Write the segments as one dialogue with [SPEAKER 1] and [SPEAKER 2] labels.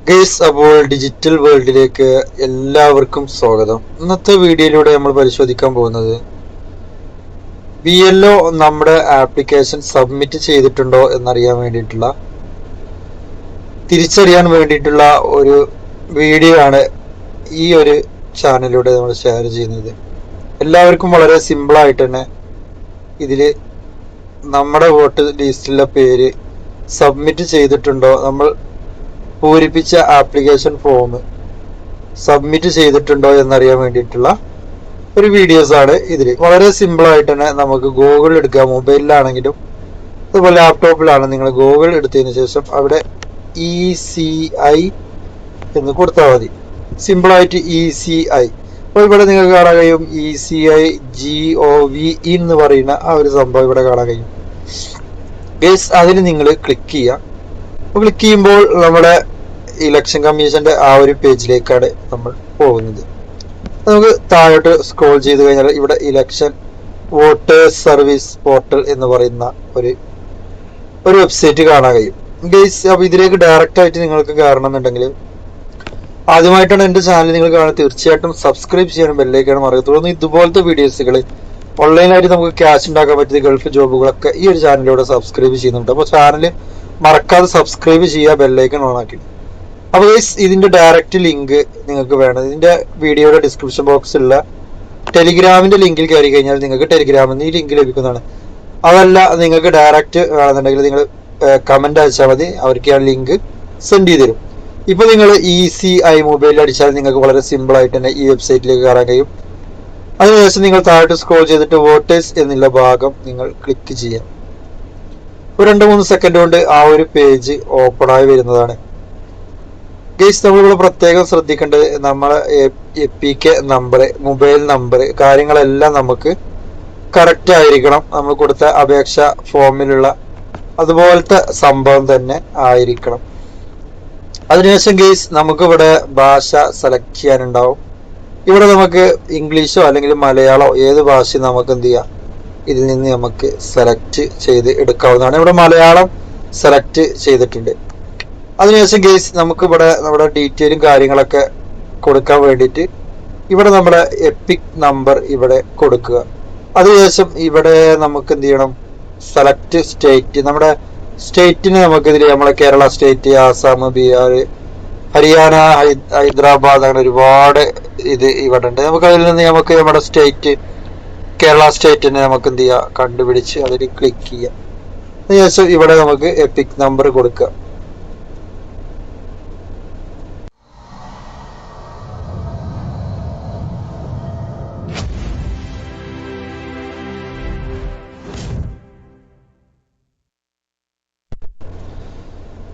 [SPEAKER 1] Guys, അപ്പോൾ digital വേൾഡിലേക്ക് എല്ലാവർക്കും സ്വാഗതം. ഇന്നത്തെ വീഡിയോയിലൂടെ നമ്മൾ പരിശോധിക്കാൻ പോകുന്നത് BLO നമ്മുടെ ആപ്ലിക്കേഷൻ സബ്മിറ്റ് ചെയ്തിട്ടുണ്ടോ എന്നറിയാൻ വേണ്ടിയിട്ടുള്ള തിരിച്ചറിയാൻ വേണ്ടിയിട്ടുള്ള ഒരു വീഡിയോ ആണ് ഈ ഒരു ചാനലിലൂടെ നമ്മൾ ഷെയർ ചെയ്യുന്നത്. എല്ലാവർക്കും വളരെ സിമ്പിളായിട്ട് തന്നെ ഇതിൽ നമ്മുടെ വോട്ട് ലിസ്റ്റിലെ പേര് സബ്മിറ്റ് ചെയ്തിട്ടുണ്ടോ, നമ്മൾ പൂരിപ്പിച്ച ആപ്ലിക്കേഷൻ ഫോം സബ്മിറ്റ് ചെയ്തിട്ടുണ്ടോ എന്നറിയാൻ വേണ്ടിയിട്ടുള്ള ഒരു വീഡിയോസ് ആണ് ഇതിൽ. വളരെ സിമ്പിൾ ആയിട്ട് തന്നെ നമുക്ക് ഗൂഗിൾ എടുക്കാം. മൊബൈലിലാണെങ്കിലും അതുപോലെ ലാപ്ടോപ്പിലാണ്. നിങ്ങൾ ഗൂഗിൾ എടുത്തതിന് ശേഷം അവിടെ ECI എന്ന് കൊടുത്താൽ മതി. സിമ്പിളായിട്ട് ECI. അപ്പോൾ ഇവിടെ നിങ്ങൾക്ക് കാണാൻ കഴിയും ECI GOV എന്ന് പറയുന്ന ആ ഒരു സംഭവം ഇവിടെ കാണാൻ കഴിയും. ഗൈസ്, അതിന് നിങ്ങൾ ക്ലിക്ക് ചെയ്യുക. ക്ലിക്ക് ചെയ്യുമ്പോൾ നമ്മുടെ ഇലക്ഷൻ കമ്മീഷന്റെ ആ ഒരു പേജിലേക്കാണ് നമ്മൾ പോകുന്നത്. നമുക്ക് താഴോട്ട് സ്ക്രോൾ ചെയ്ത് കഴിഞ്ഞാൽ ഇവിടെ ഇലക്ഷൻ വോട്ടേഴ്സ് സർവീസ് പോർട്ടൽ എന്ന് പറയുന്ന ഒരു വെബ്സൈറ്റ് കാണാൻ കഴിയും. ഗൈസ്, അപ്പൊ ഇതിലേക്ക് ഡയറക്റ്റ് ആയിട്ട് നിങ്ങൾക്ക് കാണണമെന്നുണ്ടെങ്കിൽ ആദ്യമായിട്ടാണ് എന്റെ ചാനൽ നിങ്ങൾ കാണുന്നത്, തീർച്ചയായിട്ടും സബ്സ്ക്രൈബ് ചെയ്യാനും ബെല്ലൈക്കാണ് മറക്കരുത്. തുടർന്ന് ഇതുപോലത്തെ വീഡിയോസുകൾ ഓൺലൈനായിട്ട് നമുക്ക് ക്യാഷ് ഉണ്ടാക്കാൻ പറ്റിയ ഗൾഫ് ജോബുകളൊക്കെ ഈ ഒരു ചാനലിലൂടെ സബ്സ്ക്രൈബ് ചെയ്യുന്നുണ്ട്. അപ്പോൾ ചാനൽ മറക്കാതെ സബ്സ്ക്രൈബ് ചെയ്യുക, ബെല്ലൈക്കൺ ഓൺ ആക്കി. അപ്പോൾ ഗൈസ്, ഇതിന്റെ ഡയറക്റ്റ് ലിങ്ക് നിങ്ങൾക്ക് വേണം. ഇതിന്റെ വീഡിയോയുടെ ഡിസ്ക്രിപ്ഷൻ ബോക്സിലുള്ള ടെലിഗ്രാമിന്റെ ലിങ്കിൽ കയറി കഴിഞ്ഞാൽ നിങ്ങൾക്ക് ടെലിഗ്രാമിൽ നിന്ന് ഈ ലിങ്ക് ലഭിക്കുന്നതാണ്. അതല്ല നിങ്ങൾക്ക് ഡയറക്റ്റ് വേണമെന്നുണ്ടെങ്കിൽ നിങ്ങൾ കമന്റ് അയച്ചാൽ മതി, അവർക്ക് ആ ലിങ്ക് സെൻഡ് ചെയ്ത് തരും. ഇപ്പൊ നിങ്ങൾ ECI മൊബൈലിൽ അടിച്ചാൽ നിങ്ങൾക്ക് വളരെ സിമ്പിൾ ആയിട്ട് തന്നെ ഈ വെബ്സൈറ്റിലേക്ക് കയറാൻ കഴിയും. അതിനുശേഷം നിങ്ങൾ താഴോട്ട് സ്ക്രോൾ ചെയ്തിട്ട് വോട്ടേഴ്സ് എന്നുള്ള ഭാഗം നിങ്ങൾ ക്ലിക്ക് ചെയ്യാം. ഒരു 2-3 സെക്കൻഡ് കൊണ്ട് ആ ഒരു പേജ് ഓപ്പൺ ആയി വരുന്നതാണ്. ഗൈസ്, നമ്മളിവിടെ പ്രത്യേകം ശ്രദ്ധിക്കേണ്ടത് നമ്മളെ APK നമ്പർ, മൊബൈൽ നമ്പർ, കാര്യങ്ങളെല്ലാം നമുക്ക് കറക്റ്റ് ആയിരിക്കണം. നമ്മൾ കൊടുത്ത അപേക്ഷ ഫോമിലുള്ള അതുപോലത്തെ സംഭവം തന്നെ ആയിരിക്കണം. അതിനുശേഷം ഗൈസ്, നമുക്കിവിടെ ഭാഷ സെലക്ട് ചെയ്യാനുണ്ടാവും. ഇവിടെ നമുക്ക് ഇംഗ്ലീഷോ അല്ലെങ്കിൽ മലയാളമോ ഏത് ഭാഷയും നമുക്ക് എന്ത് ചെയ്യാം, ഇതിൽ നിന്ന് നമുക്ക് സെലക്ട് ചെയ്ത് എടുക്കാവുന്നതാണ്. ഇവിടെ മലയാളം സെലക്ട് ചെയ്തിട്ടുണ്ട്. അതിനുശേഷം ഗൈസ്, നമുക്ക് ഇവിടെ നമ്മുടെ ഡീറ്റെയിലും കാര്യങ്ങളൊക്കെ കൊടുക്കാൻ വേണ്ടിയിട്ട് ഇവിടെ നമ്മുടെ എപ്പിക് നമ്പർ ഇവിടെ കൊടുക്കുക. അതിനുശേഷം ഇവിടെ നമുക്ക് എന്ത് ചെയ്യണം, സെലക്ട് സ്റ്റേറ്റ്. നമ്മുടെ സ്റ്റേറ്റിന് നമുക്കിതിൽ നമ്മളെ കേരള സ്റ്റേറ്റ്, ആസാം, ബീഹാർ, ഹരിയാന, ഹൈദരാബാദ്, അങ്ങനെ ഒരുപാട് ഇത് ഇവിടെ ഉണ്ട്. നമുക്ക് അതിൽ നിന്ന് നമുക്ക് നമ്മുടെ സ്റ്റേറ്റ്, കേരള സ്റ്റേറ്റിനെ നമുക്ക് എന്ത് ചെയ്യുക, കണ്ടുപിടിച്ച് അതിൽ ക്ലിക്ക് ചെയ്യാം. അതിനുശേഷം ഇവിടെ നമുക്ക് എപ്പിക് നമ്പർ കൊടുക്കുക.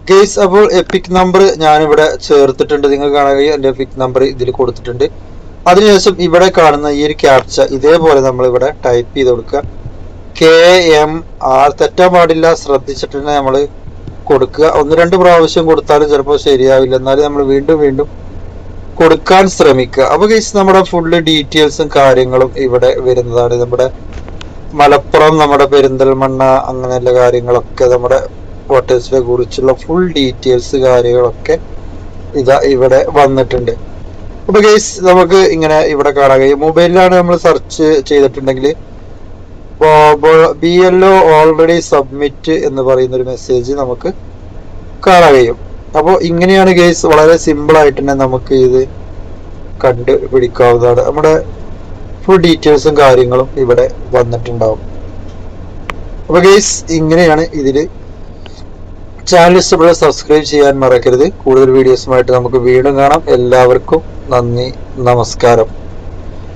[SPEAKER 1] ഗൈസ്, അപ്പോൾ എപ്പിക് നമ്പർ ഞാനിവിടെ ചേർത്തിട്ടുണ്ട്. നിങ്ങൾ കാണാൻ കഴിയും എൻ്റെ എപ്പിക് നമ്പർ ഇതിൽ കൊടുത്തിട്ടുണ്ട്. അതിനുശേഷം ഇവിടെ കാണുന്ന ഈ ഒരു ക്യാപ്ച ഇതേപോലെ നമ്മൾ ഇവിടെ ടൈപ്പ് ചെയ്ത് കൊടുക്കുക. KMR തെറ്റാൻ പാടില്ല, ശ്രദ്ധിച്ചിട്ട് തന്നെ നമ്മൾ കൊടുക്കുക. 1-2 പ്രാവശ്യം കൊടുത്താലും ചിലപ്പോൾ ശരിയാവില്ല, എന്നാലും നമ്മൾ വീണ്ടും കൊടുക്കാൻ ശ്രമിക്കുക. അപ്പോൾ ഗൈസ്, നമ്മുടെ ഫുള്ള് ഡീറ്റെയിൽസും കാര്യങ്ങളും ഇവിടെ വരുന്നതാണ്. നമ്മുടെ മലപ്പുറം, നമ്മുടെ പെരിന്തൽമണ്ണ, അങ്ങനെയുള്ള കാര്യങ്ങളൊക്കെ നമ്മുടെ വോട്ടേഴ്സിനെ കുറിച്ചുള്ള ഫുൾ ഡീറ്റെയിൽസ് കാര്യങ്ങളൊക്കെ ഇതാ ഇവിടെ വന്നിട്ടുണ്ട്. അപ്പൊ ഗൈസ്, നമുക്ക് ഇങ്ങനെ ഇവിടെ കാണാൻ കഴിയും. മൊബൈലിലാണ് നമ്മൾ സെർച്ച് ചെയ്തിട്ടുണ്ടെങ്കിൽ BLO ഓൾറെഡി സബ്മിറ്റ് എന്ന് പറയുന്ന ഒരു മെസ്സേജ് നമുക്ക് കാണാൻ കഴിയും. അപ്പോൾ ഇങ്ങനെയാണ് ഗൈസ്, വളരെ സിമ്പിൾ ആയിട്ട് തന്നെ നമുക്ക് ഇത് കണ്ടുപിടിക്കാവുന്നതാണ്. നമ്മുടെ ഫുൾ ഡീറ്റെയിൽസും കാര്യങ്ങളും ഇവിടെ വന്നിട്ടുണ്ടാവും. അപ്പൊ ഗൈസ്, ഇങ്ങനെയാണ് ഇതില്. ചാനൽ ഇഷ്ടപ്പെട്ട സബ്സ്ക്രൈബ് ചെയ്യാൻ മറക്കരുത്. കൂടുതൽ വീഡിയോസുമായിട്ട് നമുക്ക് വീണ്ടും കാണാം. എല്ലാവർക്കും നന്ദി, നമസ്കാരം.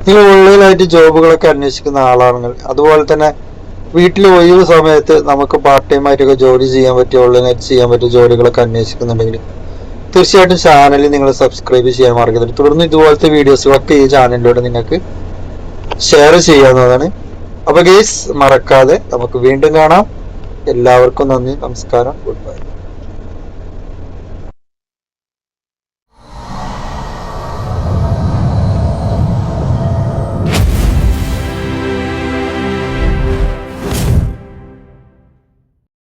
[SPEAKER 1] നിങ്ങൾ ഓൺലൈനായിട്ട് ജോബുകളൊക്കെ അന്വേഷിക്കുന്ന ആളാണെങ്കിൽ, അതുപോലെ തന്നെ വീട്ടിൽ ഒഴിവ് സമയത്ത് നമുക്ക് പാർട്ട് ടൈം ആയിട്ടൊക്കെ ജോലി ചെയ്യാൻ പറ്റിയ, ഓൺലൈനായിട്ട് ചെയ്യാൻ പറ്റിയ ജോലികളൊക്കെ അന്വേഷിക്കുന്നുണ്ടെങ്കിൽ തീർച്ചയായിട്ടും ചാനലിൽ നിങ്ങൾ സബ്സ്ക്രൈബ് ചെയ്യാൻ മറക്കരുത്. തുടർന്ന് ഇതുപോലത്തെ വീഡിയോസുകളൊക്കെ ഈ ചാനലിലൂടെ നിങ്ങൾക്ക് ഷെയർ ചെയ്യാവുന്നതാണ്. അപ്പൊ ഗൈസ്, മറക്കാതെ നമുക്ക് വീണ്ടും കാണാം. എല്ലാവർക്കും നന്ദി, നമസ്കാരം, ഗുഡ് ബൈ.